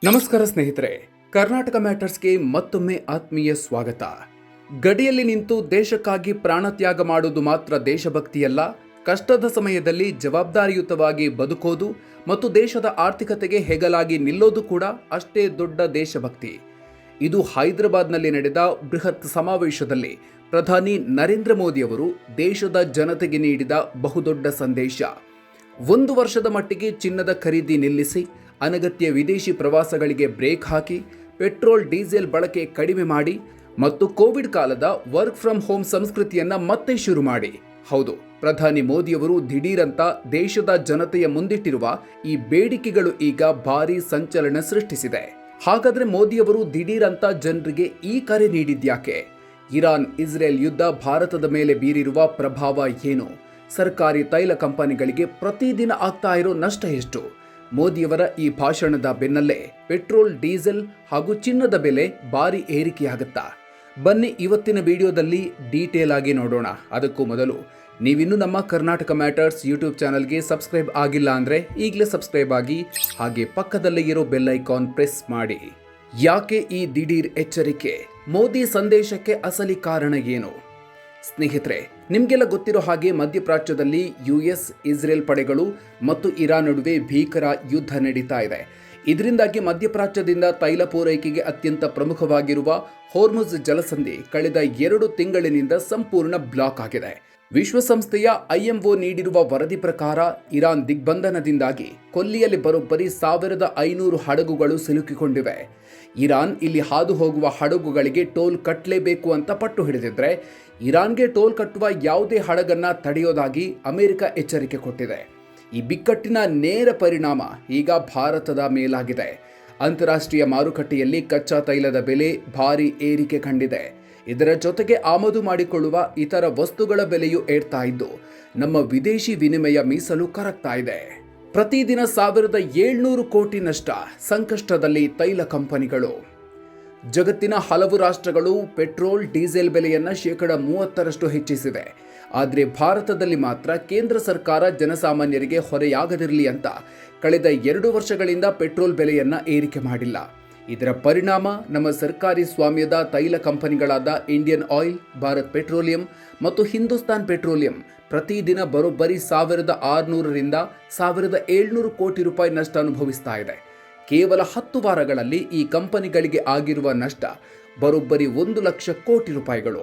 ನಮಸ್ಕಾರ ಸ್ನೇಹಿತರೆ, ಕರ್ನಾಟಕ ಮ್ಯಾಟರ್ಸ್ಗೆ ಮತ್ತೊಮ್ಮೆ ಆತ್ಮೀಯ ಸ್ವಾಗತ. ಗಡಿಯಲ್ಲಿ ನಿಂತು ದೇಶಕ್ಕಾಗಿ ಪ್ರಾಣತ್ಯಾಗ ಮಾಡೋದು ಮಾತ್ರ ದೇಶಭಕ್ತಿಯಲ್ಲ, ಕಷ್ಟದ ಸಮಯದಲ್ಲಿ ಜವಾಬ್ದಾರಿಯುತವಾಗಿ ಬದುಕೋದು ಮತ್ತು ದೇಶದ ಆರ್ಥಿಕತೆಗೆ ಹೆಗಲಾಗಿ ನಿಲ್ಲೋದು ಕೂಡ ಅಷ್ಟೇ ದೊಡ್ಡ ದೇಶಭಕ್ತಿ. ಇದು ಹೈದರಾಬಾದ್ನಲ್ಲಿ ನಡೆದ ಬೃಹತ್ ಸಮಾವೇಶದಲ್ಲಿ ಪ್ರಧಾನಿ ನರೇಂದ್ರ ಮೋದಿ ಅವರು ದೇಶದ ಜನತೆಗೆ ನೀಡಿದ ಬಹುದೊಡ್ಡ ಸಂದೇಶ. 1 ವರ್ಷದ ಮಟ್ಟಿಗೆ ಚಿನ್ನದ ಖರೀದಿ ನಿಲ್ಲಿಸಿ, ಅನಗತ್ಯ ವಿದೇಶಿ ಪ್ರವಾಸಗಳಿಗೆ ಬ್ರೇಕ್ ಹಾಕಿ, ಪೆಟ್ರೋಲ್ ಡೀಸೆಲ್ ಬಳಕೆ ಕಡಿಮೆ ಮಾಡಿ ಮತ್ತು ಕೋವಿಡ್ ಕಾಲದ ವರ್ಕ್ ಫ್ರಮ್ ಹೋಮ್ ಸಂಸ್ಕೃತಿಯನ್ನ ಮತ್ತೆ ಶುರು ಮಾಡಿ. ಹೌದು, ಪ್ರಧಾನಿ ಮೋದಿಯವರು ದಿಢೀರಂತ ದೇಶದ ಜನತೆಯ ಮುಂದಿಟ್ಟಿರುವ ಈ ಬೇಡಿಕೆಗಳು ಈಗ ಭಾರೀ ಸಂಚಲನ ಸೃಷ್ಟಿಸಿದೆ. ಹಾಗಾದ್ರೆ ಮೋದಿಯವರು ದಿಢೀರಂತ ಜನರಿಗೆ ಈ ಕರೆ ನೀಡಿದ್ಯಾಕೆ? ಇರಾನ್ ಇಸ್ರೇಲ್ ಯುದ್ಧ ಭಾರತದ ಮೇಲೆ ಬೀರಿರುವ ಪ್ರಭಾವ ಏನು? ಸರ್ಕಾರಿ ತೈಲ ಕಂಪನಿಗಳಿಗೆ ಪ್ರತಿದಿನ ಆಗ್ತಾ ಇರೋ ನಷ್ಟ ಎಷ್ಟು? ಮೋದಿಯವರ ಈ ಭಾಷಣದ ಬೆನ್ನಲ್ಲೇ ಪೆಟ್ರೋಲ್ ಡೀಸೆಲ್ ಹಾಗೂ ಚಿನ್ನದ ಬೆಲೆ ಭಾರಿ ಏರಿಕೆಯಾಗುತ್ತಾ? ಬನ್ನಿ ಇವತ್ತಿನ ವಿಡಿಯೋದಲ್ಲಿ ಡೀಟೇಲ್ ಆಗಿ ನೋಡೋಣ. ಅದಕ್ಕೂ ಮೊದಲು ನೀವಿನ್ನೂ ನಮ್ಮ ಕರ್ನಾಟಕ ಮ್ಯಾಟರ್ಸ್ ಯೂಟ್ಯೂಬ್ ಚಾನಲ್ಗೆ ಸಬ್ಸ್ಕ್ರೈಬ್ ಆಗಿಲ್ಲ ಅಂದರೆ ಈಗಲೇ ಸಬ್ಸ್ಕ್ರೈಬ್ ಆಗಿ, ಹಾಗೆ ಪಕ್ಕದಲ್ಲೇ ಇರೋ ಬೆಲ್ ಐಕಾನ್ ಪ್ರೆಸ್ ಮಾಡಿ. ಯಾಕೆ ಈ ದಿಢೀರ್ ಎಚ್ಚರಿಕೆ? ಮೋದಿ ಸಂದೇಶಕ್ಕೆ ಅಸಲಿ ಕಾರಣ ಏನು? ಸ್ನೇಹಿತರೆ, ನಿಮಗೆಲ್ಲ ಗೊತ್ತಿರೋ ಹಾಗೆ ಮಧ್ಯಪ್ರಾಚ್ಯದಲ್ಲಿ US ಇಸ್ರೇಲ್ ಪಡೆಗಳು ಮತ್ತು ಇರಾನ್ ನಡುವೆ ಭೀಕರ ಯುದ್ಧ ನಡೀತಾ ಇದೆ. ಇದರಿಂದಾಗಿ ಮಧ್ಯಪ್ರಾಚ್ಯದಿಂದ ತೈಲ ಪೂರೈಕೆಗೆ ಅತ್ಯಂತ ಪ್ರಮುಖವಾಗಿರುವ ಹೋರ್ಮುಜ್ ಜಲಸಂಧಿ ಕಳೆದ 2 ತಿಂಗಳಿನಿಂದ ಸಂಪೂರ್ಣ ಬ್ಲಾಕ್ ಆಗಿದೆ. ವಿಶ್ವಸಂಸ್ಥೆಯ IMO ನೀಡಿರುವ ವರದಿ ಪ್ರಕಾರ ಇರಾನ್ ದಿಗ್ಬಂಧನದಿಂದಾಗಿ ಕೊಲ್ಲಿಯಲ್ಲಿ ಬರೋಬ್ಬರಿ 1500 ಹಡಗುಗಳು ಸಿಲುಕಿಕೊಂಡಿವೆ. ಇರಾನ್ ಇಲ್ಲಿ ಹಾದು ಹೋಗುವ ಹಡಗುಗಳಿಗೆ ಟೋಲ್ ಕಟ್ಟಲೇಬೇಕು ಅಂತ ಪಟ್ಟು ಹಿಡಿದಿದ್ರೆ, ಇರಾನ್ಗೆ ಟೋಲ್ ಕಟ್ಟುವ ಯಾವುದೇ ಹಡಗನ್ನ ತಡೆಯೋದಾಗಿ ಅಮೆರಿಕ ಎಚ್ಚರಿಕೆ ಕೊಟ್ಟಿದೆ. ಈ ಬಿಕ್ಕಟ್ಟಿನ ನೇರ ಪರಿಣಾಮ ಈಗ ಭಾರತದ ಮೇಲಾಗಿದೆ. ಅಂತಾರಾಷ್ಟ್ರೀಯ ಮಾರುಕಟ್ಟೆಯಲ್ಲಿ ಕಚ್ಚಾ ತೈಲದ ಬೆಲೆ ಭಾರಿ ಏರಿಕೆ ಕಂಡಿದೆ. ಇದರ ಜೊತೆಗೆ ಆಮದು ಮಾಡಿಕೊಳ್ಳುವ ಇತರ ವಸ್ತುಗಳ ಬೆಲೆಯೂ ಏರ್ತಾ ಇದ್ದು, ನಮ್ಮ ವಿದೇಶಿ ವಿನಿಮಯ ಮೀಸಲು ಕರಗ್ತಾ ಇದೆ. ಪ್ರತಿದಿನ 1700 ಕೋಟಿ ನಷ್ಟ. ಸಂಕಷ್ಟದಲ್ಲಿ ತೈಲ ಕಂಪನಿಗಳು. ಜಗತ್ತಿನ ಹಲವು ರಾಷ್ಟ್ರಗಳು ಪೆಟ್ರೋಲ್ ಡೀಸೆಲ್ ಬೆಲೆಯನ್ನು 30% ಹೆಚ್ಚಿಸಿವೆ. ಆದರೆ ಭಾರತದಲ್ಲಿ ಮಾತ್ರ ಕೇಂದ್ರ ಸರ್ಕಾರ ಜನಸಾಮಾನ್ಯರಿಗೆ ಹೊರೆಯಾಗದಿರಲಿ ಅಂತ ಕಳೆದ 2 ವರ್ಷಗಳಿಂದ ಪೆಟ್ರೋಲ್ ಬೆಲೆಯನ್ನು ಏರಿಕೆ ಮಾಡಿಲ್ಲ. ಇದರ ಪರಿಣಾಮ ನಮ್ಮ ಸರ್ಕಾರಿ ಸ್ವಾಮ್ಯದ ತೈಲ ಕಂಪನಿಗಳಾದ ಇಂಡಿಯನ್ ಆಯಿಲ್, ಭಾರತ್ ಪೆಟ್ರೋಲಿಯಂ ಮತ್ತು ಹಿಂದೂಸ್ತಾನ್ ಪೆಟ್ರೋಲಿಯಂ ಪ್ರತಿದಿನ ಬರೋಬ್ಬರಿ 1600 ರಿಂದ 1700 ಕೋಟಿ ರೂಪಾಯಿ ನಷ್ಟ ಅನುಭವಿಸ್ತಾ ಇದೆ. ಕೇವಲ 10 ವಾರಗಳಲ್ಲಿ ಈ ಕಂಪನಿಗಳಿಗೆ ಆಗಿರುವ ನಷ್ಟ ಬರೋಬ್ಬರಿ 1 ಲಕ್ಷ ಕೋಟಿ ರೂಪಾಯಿಗಳು.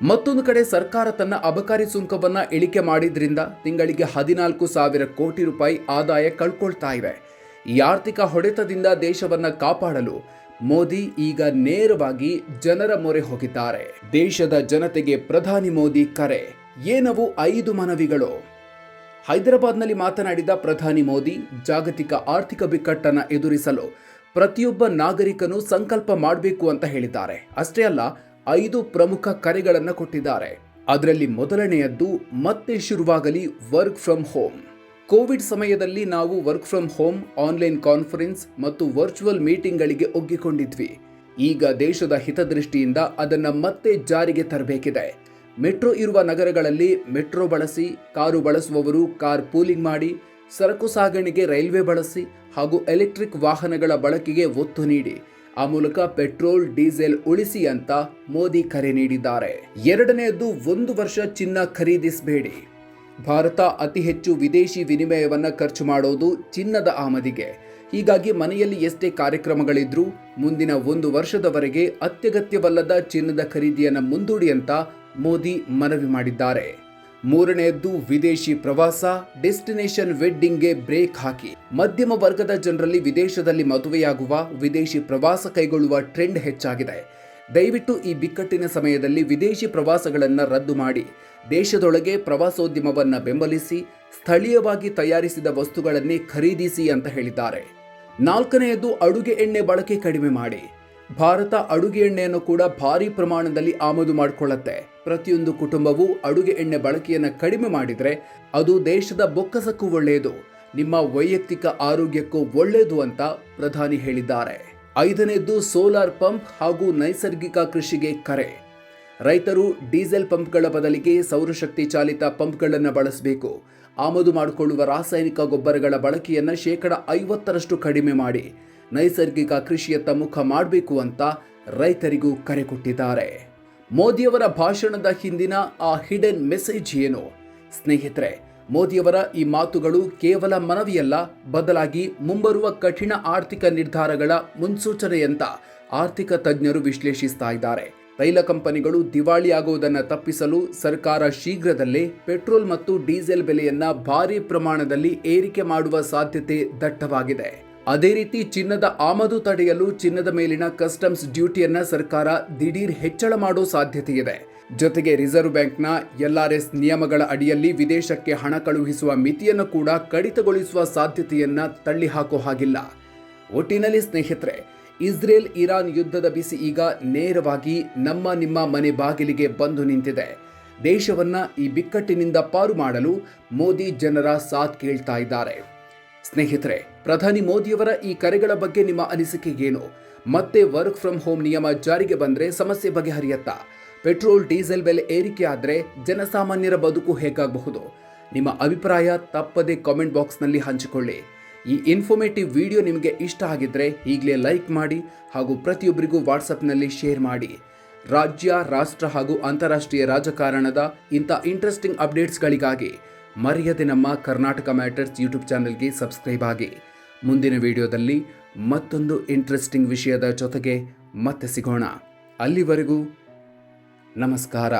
ಮತ್ತೊಂದು ಕಡೆ ಸರ್ಕಾರ ತನ್ನ ಅಬಕಾರಿ ಸುಂಕವನ್ನ ಇಳಿಕೆ ಮಾಡಿದ್ರಿಂದ ತಿಂಗಳಿಗೆ 14,000 ಕೋಟಿ ರೂಪಾಯಿ ಆದಾಯ ಕಳ್ಕೊಳ್ತಾ ಇದೆ. ಈ ಆರ್ಥಿಕ ಹೊಡೆತದಿಂದ ದೇಶವನ್ನ ಕಾಪಾಡಲು ಮೋದಿ ಈಗ ನೇರವಾಗಿ ಜನರ ಮೊರೆ ಹೋಗಿದ್ದಾರೆ. ದೇಶದ ಜನತೆಗೆ ಪ್ರಧಾನಿ ಮೋದಿ ಕರೆ. ಏನವು 5 ಮನವಿಗಳು? ಹೈದರಾಬಾದ್ನಲ್ಲಿ ಮಾತನಾಡಿದ ಪ್ರಧಾನಿ ಮೋದಿ, ಜಾಗತಿಕ ಆರ್ಥಿಕ ಬಿಕ್ಕಟ್ಟನ್ನು ಎದುರಿಸಲು ಪ್ರತಿಯೊಬ್ಬ ನಾಗರಿಕನು ಸಂಕಲ್ಪ ಮಾಡಬೇಕು ಅಂತ ಹೇಳಿದ್ದಾರೆ. ಅಷ್ಟೇ ಅಲ್ಲ, 5 ಪ್ರಮುಖ ಕರೆಗಳನ್ನು ಕೊಟ್ಟಿದ್ದಾರೆ. ಅದರಲ್ಲಿ ಮೊದಲನೆಯದ್ದು ಮತ್ತೆ ಶುರುವಾಗಲಿ ವರ್ಕ್ ಫ್ರಮ್ ಹೋಮ್. ಕೋವಿಡ್ ಸಮಯದಲ್ಲಿ ನಾವು work from home, online conference ಮತ್ತು ವರ್ಚುವಲ್ ಮೀಟಿಂಗ್ಗಳಿಗೆ ಒಗ್ಗಿಕೊಂಡಿದ್ವಿ. ಈಗ ದೇಶದ ಹಿತದೃಷ್ಟಿಯಿಂದ ಅದನ್ನು ಮತ್ತೆ ಜಾರಿಗೆ ತರಬೇಕಿದೆ. ಮೆಟ್ರೋ ಇರುವ ನಗರಗಳಲ್ಲಿ ಮೆಟ್ರೋ ಬಳಸಿ, ಕಾರು ಬಳಸುವವರು ಕಾರ್ ಪೂಲಿಂಗ್ ಮಾಡಿ, ಸರಕು ಸಾಗಣೆಗೆ ರೈಲ್ವೆ ಬಳಸಿ ಹಾಗೂ ಎಲೆಕ್ಟ್ರಿಕ್ ವಾಹನಗಳ ಬಳಕೆಗೆ ಒತ್ತು ನೀಡಿ ಆ ಮೂಲಕ ಪೆಟ್ರೋಲ್ ಡೀಸೆಲ್ ಉಳಿಸಿ ಅಂತ ಮೋದಿ ಕರೆ ನೀಡಿದ್ದಾರೆ. ಎರಡನೆಯದ್ದು 1 ವರ್ಷ ಚಿನ್ನ ಖರೀದಿಸಬೇಡಿ. ಭಾರತ ಅತಿ ಹೆಚ್ಚು ವಿದೇಶಿ ವಿನಿಮಯವನ್ನು ಖರ್ಚು ಮಾಡೋದು ಚಿನ್ನದ ಆಮದಿಗೆ. ಹೀಗಾಗಿ ಮನೆಯಲ್ಲಿ ಎಷ್ಟೇ ಕಾರ್ಯಕ್ರಮಗಳಿದ್ರೂ ಮುಂದಿನ 1 ವರ್ಷದವರೆಗೆ ಅತ್ಯಗತ್ಯವಲ್ಲದ ಚಿನ್ನದ ಖರೀದಿಯನ್ನು ಮುಂದೂಡಿ ಅಂತ ಮೋದಿ ಮನವಿ ಮಾಡಿದ್ದಾರೆ. ಮೂರನೆಯದ್ದು ವಿದೇಶಿ ಪ್ರವಾಸ, ಡೆಸ್ಟಿನೇಷನ್ ವೆಡ್ಡಿಂಗ್ಗೆ ಬ್ರೇಕ್ ಹಾಕಿ. ಮಧ್ಯಮ ವರ್ಗದ ಜನರಲ್ಲಿ ವಿದೇಶದಲ್ಲಿ ಮದುವೆಯಾಗುವ, ವಿದೇಶಿ ಪ್ರವಾಸ ಕೈಗೊಳ್ಳುವ ಟ್ರೆಂಡ್ ಹೆಚ್ಚಾಗಿದೆ. ದಯವಿಟ್ಟು ಈ ಬಿಕ್ಕಟ್ಟಿನ ಸಮಯದಲ್ಲಿ ವಿದೇಶಿ ಪ್ರವಾಸಗಳನ್ನು ರದ್ದು ಮಾಡಿ ದೇಶದೊಳಗೆ ಪ್ರವಾಸೋದ್ಯಮವನ್ನು ಬೆಂಬಲಿಸಿ, ಸ್ಥಳೀಯವಾಗಿ ತಯಾರಿಸಿದ ವಸ್ತುಗಳನ್ನೇ ಖರೀದಿಸಿ ಅಂತ ಹೇಳಿದ್ದಾರೆ. ನಾಲ್ಕನೆಯದು ಅಡುಗೆ ಎಣ್ಣೆ ಬಳಕೆ ಕಡಿಮೆ ಮಾಡಿ. ಭಾರತ ಅಡುಗೆ ಎಣ್ಣೆಯನ್ನು ಕೂಡ ಭಾರಿ ಪ್ರಮಾಣದಲ್ಲಿ ಆಮದು ಮಾಡಿಕೊಳ್ಳುತ್ತೆ. ಪ್ರತಿಯೊಂದು ಕುಟುಂಬವು ಅಡುಗೆ ಎಣ್ಣೆ ಬಳಕೆಯನ್ನು ಕಡಿಮೆ ಮಾಡಿದರೆ ಅದು ದೇಶದ ಬೊಕ್ಕಸಕ್ಕೂ ಒಳ್ಳೆಯದು, ನಿಮ್ಮ ವೈಯಕ್ತಿಕ ಆರೋಗ್ಯಕ್ಕೂ ಒಳ್ಳೆಯದು ಅಂತ ಪ್ರಧಾನಿ ಹೇಳಿದ್ದಾರೆ. 5ನೇದ್ದು ಸೋಲಾರ್ ಪಂಪ್ ಹಾಗೂ ನೈಸರ್ಗಿಕ ಕೃಷಿಗೆ ಕರೆ. ರೈತರು ಡೀಸೆಲ್ ಪಂಪ್ಗಳ ಬದಲಿಗೆ ಸೌರಶಕ್ತಿ ಚಾಲಿತ ಪಂಪ್ಗಳನ್ನು ಬಳಸಬೇಕು. ಆಮದು ಮಾಡಿಕೊಳ್ಳುವ ರಾಸಾಯನಿಕ ಗೊಬ್ಬರಗಳ ಬಳಕೆಯನ್ನು 50% ಕಡಿಮೆ ಮಾಡಿ ನೈಸರ್ಗಿಕ ಕೃಷಿಯತ್ತ ಮುಖ ಮಾಡಬೇಕು ಅಂತ ರೈತರಿಗೂ ಕರೆ ಕೊಟ್ಟಿದ್ದಾರೆ. ಮೋದಿಯವರ ಭಾಷಣದ ಹಿಂದಿನ ಆ ಹಿಡನ್ ಮೆಸೇಜ್ ಏನು? ಸ್ನೇಹಿತರೆ, ಮೋದಿಯವರ ಈ ಮಾತುಗಳು ಕೇವಲ ಮನವಿಯಲ್ಲ, ಬದಲಾಗಿ ಮುಂಬರುವ ಕಠಿಣ ಆರ್ಥಿಕ ನಿರ್ಧಾರಗಳ ಮುನ್ಸೂಚನೆಯಂತ ಆರ್ಥಿಕ ತಜ್ಞರು ವಿಶ್ಲೇಷಿಸ್ತಾ ಇದ್ದಾರೆ. ತೈಲ ಕಂಪನಿಗಳು ದಿವಾಳಿಯಾಗುವುದನ್ನು ತಪ್ಪಿಸಲು ಸರ್ಕಾರ ಶೀಘ್ರದಲ್ಲೇ ಪೆಟ್ರೋಲ್ ಮತ್ತು ಡೀಸೆಲ್ ಬೆಲೆಯನ್ನ ಭಾರಿ ಪ್ರಮಾಣದಲ್ಲಿ ಏರಿಕೆ ಮಾಡುವ ಸಾಧ್ಯತೆ ದಟ್ಟವಾಗಿದೆ. ಅದೇ ರೀತಿ ಚಿನ್ನದ ಆಮದು ತಡೆಯಲು ಚಿನ್ನದ ಮೇಲಿನ ಕಸ್ಟಮ್ಸ್ ಡ್ಯೂಟಿಯನ್ನ ಸರ್ಕಾರ ದಿಢೀರ್ ಹೆಚ್ಚಳ ಮಾಡೋ ಸಾಧ್ಯತೆ ಇದೆ. ಜೊತೆಗೆ ರಿಸರ್ವ್ ಬ್ಯಾಂಕ್ನ LRS ನಿಯಮಗಳ ಅಡಿಯಲ್ಲಿ ವಿದೇಶಕ್ಕೆ ಹಣ ಕಳುಹಿಸುವ ಮಿತಿಯನ್ನು ಕೂಡ ಕಡಿತಗೊಳಿಸುವ ಸಾಧ್ಯತೆಯನ್ನ ತಳ್ಳಿಹಾಕೋ ಹಾಗಿಲ್ಲ. ಒಟ್ಟಿನಲ್ಲಿ ಸ್ನೇಹಿತರೆ, ಇಸ್ರೇಲ್ ಇರಾನ್ ಯುದ್ಧದ ಬಿಸಿ ಈಗ ನೇರವಾಗಿ ನಿಮ್ಮ ಮನೆ ಬಾಗಿಲಿಗೆ ಬಂದು ನಿಂತಿದೆ. ದೇಶವನ್ನ ಈ ಬಿಕ್ಕಟ್ಟಿನಿಂದ ಪಾರು ಮಾಡಲು ಮೋದಿ ಜನರ ಸಾಥ್ ಕೇಳ್ತಾ ಇದ್ದಾರೆ. ಸ್ನೇಹಿತರೆ, ಪ್ರಧಾನಿ ಮೋದಿಯವರ ಈ ಕರೆಗಳ ಬಗ್ಗೆ ನಿಮ್ಮ ಅನಿಸಿಕೆ ಏನು? ಮತ್ತೆ ವರ್ಕ್ ಫ್ರಮ್ ಹೋಮ್ ನಿಯಮ ಜಾರಿಗೆ ಬಂದ್ರೆ ಸಮಸ್ಯೆ ಬಗೆಹರಿಯತ್ತಾ? ಪೆಟ್ರೋಲ್ ಡೀಸೆಲ್ ಬೆಲೆ ಏರಿಕೆ ಆದರೆ ಜನಸಾಮಾನ್ಯರ ಬದುಕು ಹೇಗಾಗಬಹುದು? ನಿಮ್ಮ ಅಭಿಪ್ರಾಯ ತಪ್ಪದೆ ಕಾಮೆಂಟ್ ಬಾಕ್ಸ್ನಲ್ಲಿ ಹಂಚಿಕೊಳ್ಳಿ. ಈ ಇನ್ಫಾರ್ಮೇಟಿವ್ ವಿಡಿಯೋ ನಿಮಗೆ ಇಷ್ಟ ಆಗಿದ್ರೆ ಈಗಲೇ ಲೈಕ್ ಮಾಡಿ ಹಾಗೂ ಪ್ರತಿಯೊಬ್ಬರಿಗೂ ವಾಟ್ಸಪ್ನಲ್ಲಿ ಶೇರ್ ಮಾಡಿ. ರಾಜ್ಯ, ರಾಷ್ಟ್ರ ಹಾಗೂ ಅಂತಾರಾಷ್ಟ್ರೀಯ ರಾಜಕಾರಣದ ಇಂಥ ಇಂಟ್ರೆಸ್ಟಿಂಗ್ ಅಪ್ಡೇಟ್ಸ್ಗಳಿಗಾಗಿ ಮರೆಯದೆ ನಮ್ಮ ಕರ್ನಾಟಕ ಮ್ಯಾಟರ್ಸ್ ಯೂಟ್ಯೂಬ್ ಚಾನೆಲ್ಗೆ ಸಬ್ಸ್ಕ್ರೈಬ್ ಆಗಿ. ಮುಂದಿನ ವಿಡಿಯೋದಲ್ಲಿ ಮತ್ತೊಂದು ಇಂಟ್ರೆಸ್ಟಿಂಗ್ ವಿಷಯದ ಜೊತೆಗೆ ಮತ್ತೆ ಸಿಗೋಣ. ಅಲ್ಲಿವರೆಗೂ ನಮಸ್ಕಾರ.